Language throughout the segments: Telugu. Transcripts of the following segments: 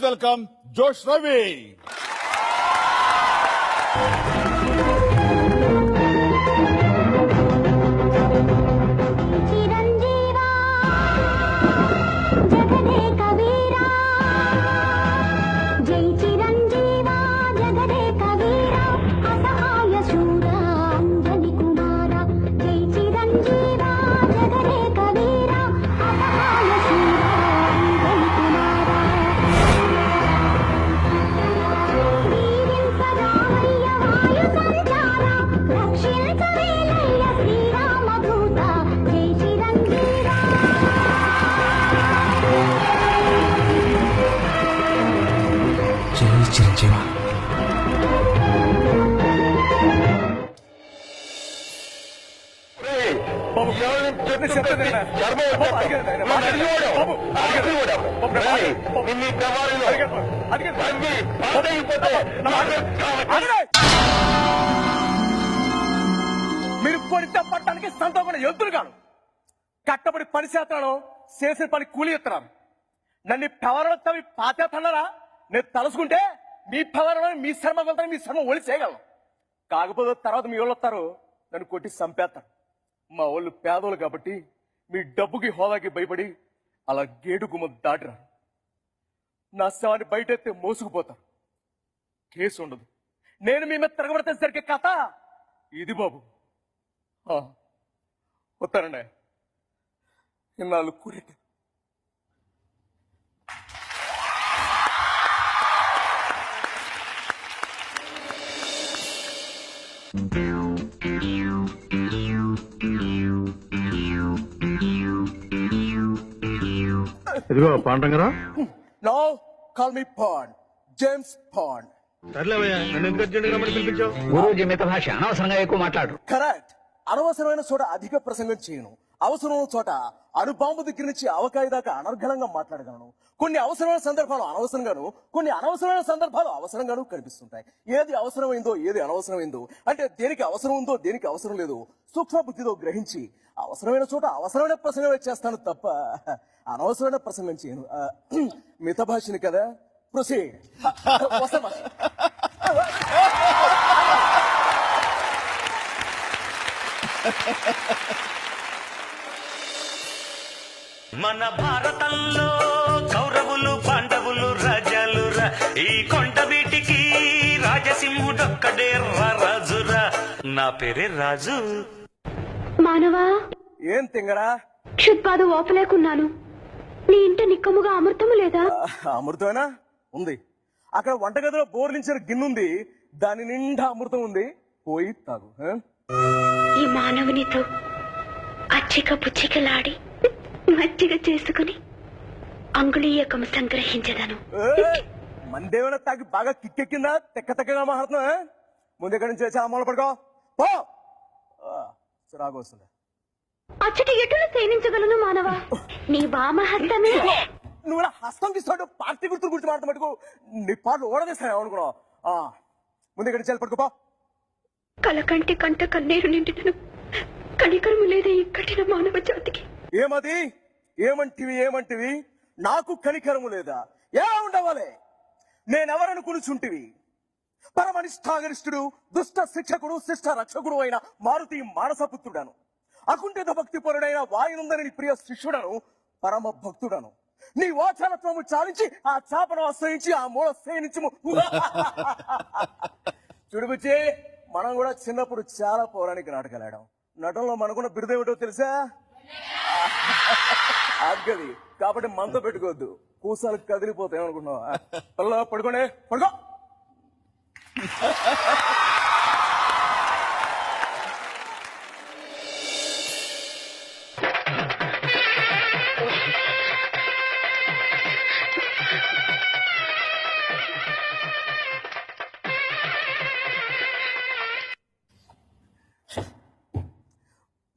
వెల్కమ్ జోష్ రవి. చిరంజీవా మీరు కొడితే పట్టడానికి సంతోషం ఎదురు కాను కట్టబడి పని చేస్తాను చేసిన పని కూలి ఇస్తున్నాను నన్ను పవర్ తవి పాతేస్తున్నారా నేను తలుసుకుంటే మీ పవర్ మీ శ్రమ వెళ్తాను మీ శ్రమ ఒలి చేయగలను కాకపోతే తర్వాత మీ వాళ్ళు వస్తారు నన్ను కొట్టి చంపేస్తారు మా వాళ్ళు పేదోళ్ళు కాబట్టి మీ డబ్బుకి హోదాకి భయపడి అలా గేటు గుమ్మ దాటిరా నా శవాన్ని బయటెత్తే మోసుకుపోతారు కేసు ఉండదు నేను మీ మీద తిరగబడితే జరిగే కథ ఇది బాబు వస్తానండి ఇన్నాళ్ళు కూరెట్టు ఇదిగో పాండంగరా. Now call me Pond, James Pond. సర్లేవయ్యా, నన్ను ఎందుకు అర్జెంటుగా రమ్మని పిలిపించావు? గురూజీ మిత భాష అనవసరంగా ఎక్కువ మాట్లాడు. కరెక్ట్. అనవసరమైన చోట అధిక ప్రసంగం చేయను, అవసరమైన చోట అణుబాంబు దగ్గర నుంచి అవకాయ దాకా అనర్గళంగా మాట్లాడగలను. కొన్ని అవసరమైన సందర్భాలు అనవసరంగాను, కొన్ని అనవసరమైన సందర్భాలు అవసరంగాను కనిపిస్తుంటాయి. ఏది అవసరమైందో ఏది అనవసరమైందో, అంటే దేనికి అవసరం ఉందో దేనికి అవసరం లేదు సూక్ష్మ బుద్ధితో గ్రహించి అవసరమైన చోట అవసరమైన ప్రసంగం చేస్తాను తప్ప అనవసరమైన ప్రసంగం చేయను. మిత భాషని కదా. ప్రొసీడ్. మన భారతంలో కౌరవులు పాండవులు రాజాలురా, ఈ కొండ వీటికి రాజసింహుడొక్కడే రాజురా, నా పేరే రాజు. మానవా, ఏం తింగరా క్షుత్పాద ఓపలేకున్నాను. నీ ఇంట నిక్కముగా అమృతము లేదా? అమృతమేనా? ఉంది. అక్కడ వంటగదిలో బోర్లించిన గిన్నుంది, దాని నిండా అమృతం ఉంది, పోయి తాగు. ఈ మానవునితో అచ్చిక పుచ్చికలాడి మజ్జిగ చేసుకుని అంగుళీయకము సంగ్రహించదను. మందేమైనా తాగి బాగా కిక్కెక్కిందా? తెక్కగా మాట్లాడుతున్నా. ముందు ఎక్కడి నుంచి వచ్చి అమ్మలు పడుకో పో. చిరాకు వస్తుంది. అచ్చటి ఎటులు సేనించగలను మానవా? నీ వామహస్తమే. నువ్వు హస్తం తీస్తాడు పార్టీ గుర్తు గుర్తు మాడతా మటుకు నీ పాటలు ఓడదీస్తాను అనుకున్నావు. ముందు ఎక్కడి నుంచి పడుకోపో. కలకంటి కంట కన్నీరు నిండినను కనికరము లేదే ఈ కఠిన మానవ జాతికి. ఏమది? ఏమంటివి? నాకు కనికరము లేదా? ఎలా ఉండవాలే? నేనెవరను కూర్చుంటివి? పరమనిష్టాగరిష్ఠుడు, దుష్ట శిక్షకుడు, శిష్ట రక్షకుడు అయిన మారుతి మానసపుత్రుడను, అకుంఠిత భక్తి పరుడైన వాయునందని ప్రియ శిష్యుడను, పరమ భక్తుడను. నీ వాచనత్వము చాలించి ఆ చాపను ఆశ్రయించి ఆ మూల సేనించము. చూడుబుచ్చి, మనం కూడా చిన్నప్పుడు చాలా పౌరాణిక నాటకాలు ఆడాం. నటనలో మనకున్న బిరుదేమిటో తెలుసా? ఆగది. కాబట్టి మనతో పెట్టుకోవద్దు, కూసాలు కదిలిపోతాయి అనుకున్నావా? పిల్లలు పడుకోండి, పడుకో.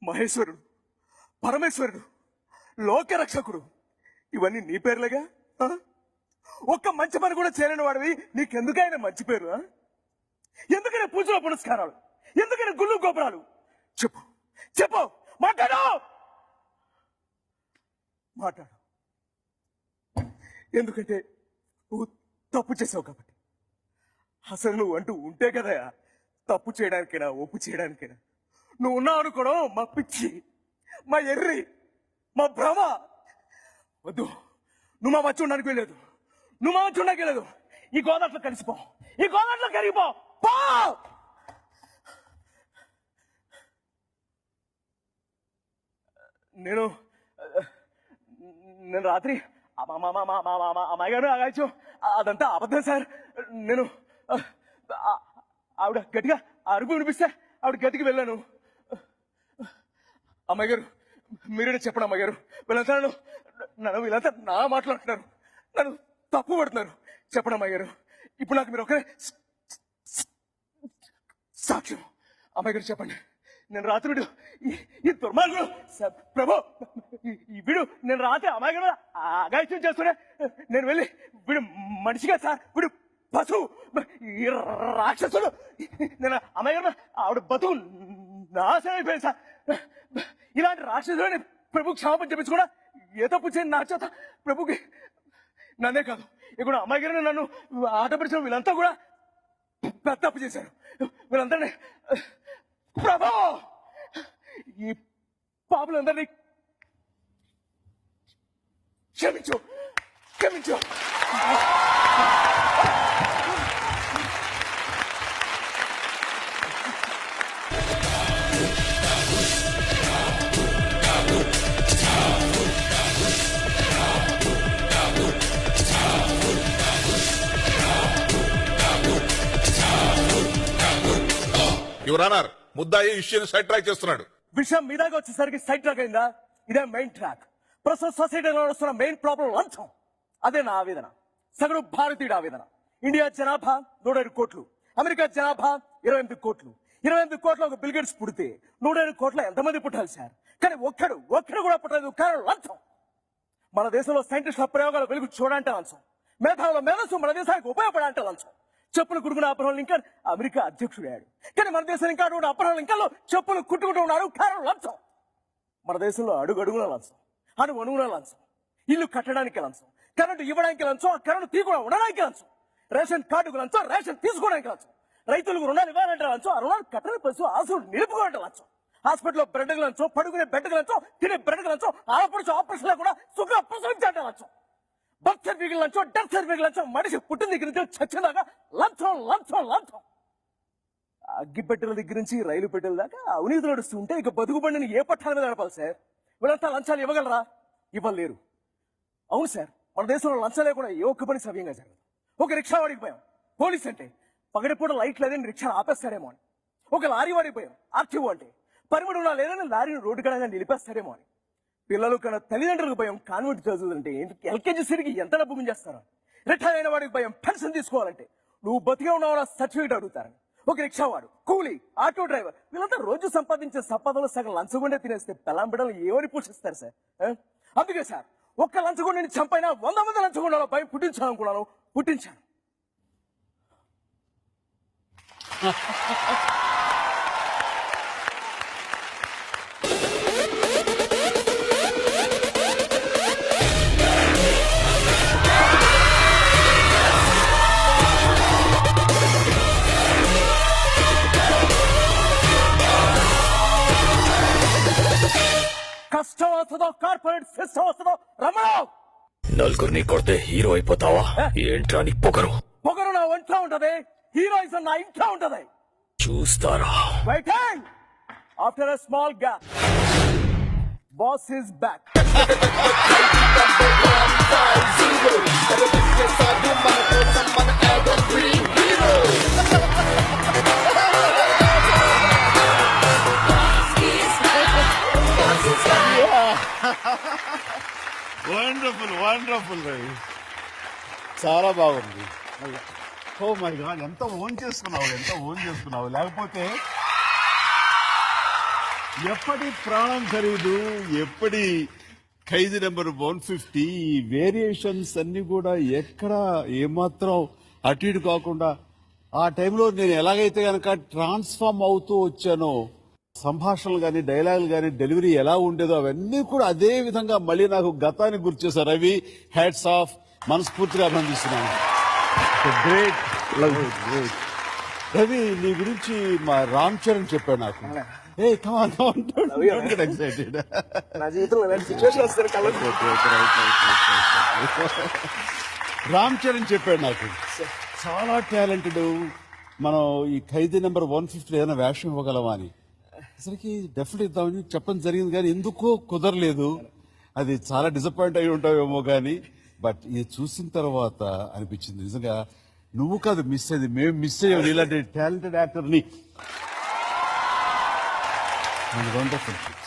మహేశ్వరుడు, పరమేశ్వరుడు, లోకరక్షకుడు, ఇవన్నీ నీ పేర్లేగా. ఒక్క మంచి పని కూడా చేయలేని వాడివి నీకెందుకైనా మంచి పేరు ఆ? ఎందుకైనా పూజలో పునస్కారాలు, ఎందుకైనా గుళ్ళు గోపురాలు? చెప్పు చెప్పు, మాట్లాడు మాట్లాడు. ఎందుకంటే నువ్వు తప్పు చేసావు కాబట్టి. అసలు నువ్వు అంటూ ఉంటే కదా తప్పు చేయడానికైనా ఒప్పు చేయడానికైనా. నువ్వు ఉన్నావు అనుకోవడం మా పిచ్చి, మా ఎర్రి, మా భ్రమ. వద్దు, నువ్వు మా వచ్చి ఉండడానికి వెళ్ళలేదు, నువ్వు మా వచ్చి ఉండడానికి వెళ్ళలేదు. ఈ గోదాట్లో కలిసిపో, ఈ గోదాట్లో కరిగిపో. పో నేను నేను రాత్రి అమ్మాయి గారు ఆగాయచ్చు, అదంతా అబద్ధం సార్. నేను ఆవిడ గట్టిగా అరుపు వినిపిస్తే ఆవిడ గట్టికి వెళ్ళాను. అమ్మాయి గారు మీరే చెప్పండి అమ్మాయి గారు, వీళ్ళంతా వీళ్ళంతా నా మాట్లాడుతున్నారు, నన్ను తప్పు పడుతున్నారు. చెప్పండి అమ్మాయి గారు, ఇప్పుడు నాకు మీరు ఒకరే సాక్ష్యం. అమ్మాయి గారు చెప్పండి, నేను రాత్రి వీడు ఈ దుర్మార్గుడు ప్రభు, ఈ వీడు నేను రాత్రి అమ్మాయి గారు అగాయిత్యం చేస్తూనే నేను వెళ్ళి వీడు మనిషిగా సార్, వీడు పశువు, ఈ రాక్షసుడు. నేను అమ్మాయి గారు ఆవిడ బతుకు నాశనం అయిపోయింది సార్. ఇలాంటి రాక్షసులని ప్రభు క్షమాపణ చెప్పించి కూడా ఏ తప్పు చేయని నా చేత ప్రభుకి నన్నే కాదు ఇక్కడ అమ్మాయి గారిని నన్ను ఆటపరిచిన వీళ్ళంతా కూడా పెద్ద తప్పు చేశారు. వీళ్ళందరినీ ప్రభు ఈ పాపులందరినీ క్షమించు క్షమించు. యువర్ ఆనర్, ముద్దాయి ఇష్యూని సైడ్ ట్రాక్ చేస్తున్నాడు. విషయం మీదాగా వచ్చేసరికి సైడ్ ట్రాక్ అయిందా? ఇదే మెయిన్ ట్రాక్. ప్రస్తుత సొసైటీలో వస్తున్న మెయిన్ ప్రాబ్లం లంచం. అదే నా ఆవేదన, సగటు భారతీయుడు ఆవేదన. ఇండియా జనాభా 105 కోట్లు, అమెరికా జనాభా 28 కోట్లు. 28 కోట్ల ఒక బిల్గేట్స్ పుడితే 105 కోట్ల ఎంతమంది పుట్టాలి సార్? కానీ ఒక్కడు కూడా పుట్టలేదు, కారణం లంచం. మన దేశంలో సైంటిస్టుల ప్రయోగాల వెలుగు చూడాలంటే లంచం, మేధావుల మేధస్సు మన దేశానికి ఉపయోగపడాలంటే లంచం. చెప్పులు కుట్టుకున్న అబ్రహం లింకన్ అమెరికా అధ్యక్షుడయ్యాడు, కానీ మన దేశం ఇంకా అబ్రహం లింకన్ లో చెప్పులు కుట్టుకుంటూ ఉన్నారు, కారణం లంచం. మన దేశంలో అడుగున లంచం, అణువున లంచం, ఇల్లు కట్టడానికి లంచం, కరెంటు ఇవ్వడానికి లంచం, కరెంటు తీయకుండా ఉండడానికి లంచం, రేషన్ కార్డుకు లంచం, రేషన్ తీసుకోవడానికి లంచం, రైతులకు రుణాలు ఇవ్వాలంటే లంచం, ఆ రుణాలు కట్టని పశు ఆశలు నిలుపుకోవాలంటే లంచం, హాస్పిటల్లో బెడ్కి లంచం, పడుకునే బెడ్కి లంచం, తినే బెడ్కి లంచం, ఆడపడుచు ఆపరేషన్ కూడా సుఖంగా ప్రసవించాలంటే లంచం, బర్త్ సర్టిఫికెట్ లంచం, డెత్ సర్టిఫికెట్ లంచం, మనిషి పుట్టిన దగ్గర నుంచి చచ్చేదాకా లంచం లంచం లంచం. అగ్గిపెట్టెల దగ్గర నుంచి రైలు పెట్టెల దాకా అవినీతి నడుస్తూ ఉంటే ఇక బతుకు బండిని ఏ పట్టాల మీద నడపాలి సార్? వీళ్ళంతా లంచాలు ఇవ్వగలరా? ఇవ్వలేరు. అవును సార్, మన దేశంలో లంచం లేకుండా ఏ ఒక్క పని సవ్యంగా జరగదు. ఒక రిక్షా వాడికి పోయాం, పోలీస్ అంటే పగటిపూట లైట్ లేదని రిక్షా ఆపేస్తాడేమో అని. ఒక లారీ వాడికి పోయాం, ఆర్టీఓ అంటే పరిమిడున్నా లేదని లారీని రోడ్డు కడగా నిలిపేస్తాడేమో అని. పిల్లలు కన్నా తల్లిదండ్రులకు భయం, కాన్వెంట్ చదువుతుంటే ఎల్కేజీ సరికి ఎంత డబ్బు గుంజేస్తారో. రిటైర్ అయిన వాడికి భయం, పెన్షన్ తీసుకోవాలంటే నువ్వు బతికే ఉన్నావు సర్టిఫికేట్ అడుగుతారని. ఒక రిక్షా వాడు, కూలీ, ఆటో డ్రైవర్ వీళ్ళంతా రోజు సంపాదించే సంపాదనలో సగం లంచగొండే తినేస్తే పెళ్ళాం బిడ్డలు ఏమని పోషిస్తారు సార్? అందుకే సార్ ఒక్క లంచగొండని చంపైనా 100 మంది లంచగొండలో భయం పుట్టించాలనుకున్నాను, పుట్టించాను. కష్టం వస్తుందో కార్పొరేట్ సిస్టమ్ వస్తుందో రమణావు. నలుగురిని కొడితే హీరో అయిపోతావా? ఏంట్రా నీ పొగరు? పొగరు నా ఒంట్లో ఉంటది, హీరోయిజం నా ఇంట్లో ఉంటది. చూస్తారా? Waiting after a small gap, boss is back. Wonderful wonderful Ravi, చాలా బాగుంది. ఓ మై గాడ్, ఎంత ఓన్ చేసుకున్నావు. లేకపోతే ఎప్పటి ప్రాణం ఖరీదు, ఎప్పటి ఖైదీ నెంబర్ 150 ఈ వేరియేషన్స్ అన్ని కూడా ఎక్కడ ఏమాత్రం అటు ఇటు కాకుండా ఆ టైంలో నేను ఎలాగైతే గనక ట్రాన్స్ఫార్మ్ అవుతూ వచ్చానో సంభాషణలు గాని డైలాగులు గాని డెలివరీ ఎలా ఉండేదో అవన్నీ కూడా అదే విధంగా మళ్ళీ నాకు గతానికి గుర్తు చేశారు. రవి, హ్యాట్స్ ఆఫ్, మనస్ఫూర్తిగా అభినందిస్తున్నాను. Great great. రవి, నీ గురించి మా రామ్ చరణ్ చెప్పాడు నాకు. ఏ ఎక్సైటెడ్. నా జీవితంలో ఇలాంటి సిచ్యువేషన్ వస్తారు కలర్. రామ్ చరణ్ చెప్పాడు నాకు, చాలా టాలెంటెడ్, మనం ఈ ఖైదీ నెంబర్ 150 ఏదైనా వేషం ఇవ్వగలమా అని. అసలుకి డెఫినెట్ ఇద్దామని చెప్పడం జరిగింది, కానీ ఎందుకో కుదరలేదు. అది చాలా డిసప్పాయింట్ అయి ఉంటావేమో కానీ, బట్ ఇది చూసిన తర్వాత అనిపించింది నిజంగా నువ్వు కాదు మిస్ అయ్యేది, మేము మిస్ అయ్యాం ఇలాంటి టాలెంటెడ్ యాక్టర్ని.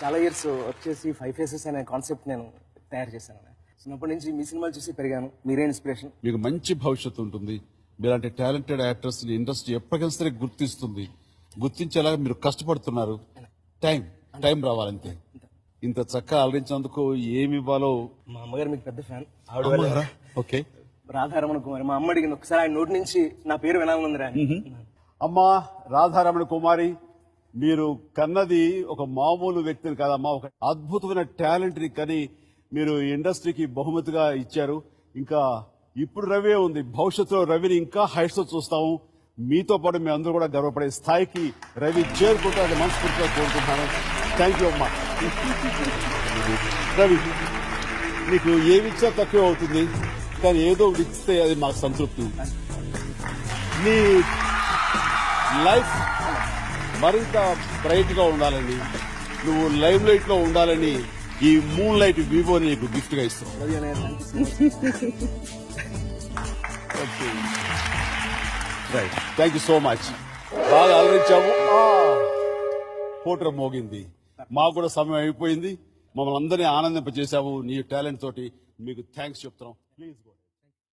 చాలా ఇయర్స్ వచ్చేసి 5 ఫేసెస్ అనే కాన్సెప్ట్ నేను తయారు చేశాను. చిన్నప్పటి నుంచి మీ సినిమాలు చూసి పెరిగాను. మీరే ఇన్స్పిరేషన్. మీకు మంచి భవిష్యత్తు ఉంటుంది. మీలాంటి టాలెంటెడ్ యాక్టర్స్ ఇండస్ట్రీ ఎప్పటికైనా సరే గుర్తిస్తుంది. గుర్తించేలాగా మీరు కష్టపడుతున్నారు. టైం రావాలంతే. ఇంత చక్కగా ఆలోచించినందుకు ఏమి ఇవ్వాలో. మా అమ్మగారు మీకు పెద్ద ఫ్యాన్. ఆవిడ ఓకే, రాధారమణ కుమారి. మా అమ్మ అడిగింది ఒకసారి ఆయన నోటి నుంచి నా పేరు వినాలందిరా. అమ్మా రాధారమణ కుమారి, మీరు కన్నది ఒక మామూలు వ్యక్తిని కాదమ్మా, ఒక అద్భుతమైన టాలెంట్ ని కని మీరు ఇండస్ట్రీకి బహుమతిగా ఇచ్చారు. ఇంకా ఇప్పుడు రవి ఉంది, భవిష్యత్తులో రవిని ఇంకా హైట్స్ లో చూస్తాము. మీతో పాటు మీ అందరూ కూడా గర్వపడే స్థాయికి రవి చేరుకుంటారని మనస్ఫూర్తిగా కోరుకుంటున్నాను. థ్యాంక్ యూ అమ్మా. రవి, నీకు ఏమిచ్చా తక్కువ అవుతుంది, కానీ ఏదో ఒకటి ఇస్తే అది మాకు సంతృప్తి. నీ లైఫ్ మరింత బ్రైట్ గా ఉండాలని, నువ్వు లైవ్ లైట్ లో ఉండాలని ఈ మూన్ లైట్ వివో నీకు గిఫ్ట్ గా ఇస్తాం. Right, thank you so much. బాగా ఆలోచించాము. కోటర్ మోగింది, మాకు కూడా సమయం అయిపోయింది. మమ్మల్ని అందరినీ ఆనందింపజేశావు నీ టాలెంట్ తోటి. మీకు థ్యాంక్స్ చెప్తున్నాం. ప్లీజ్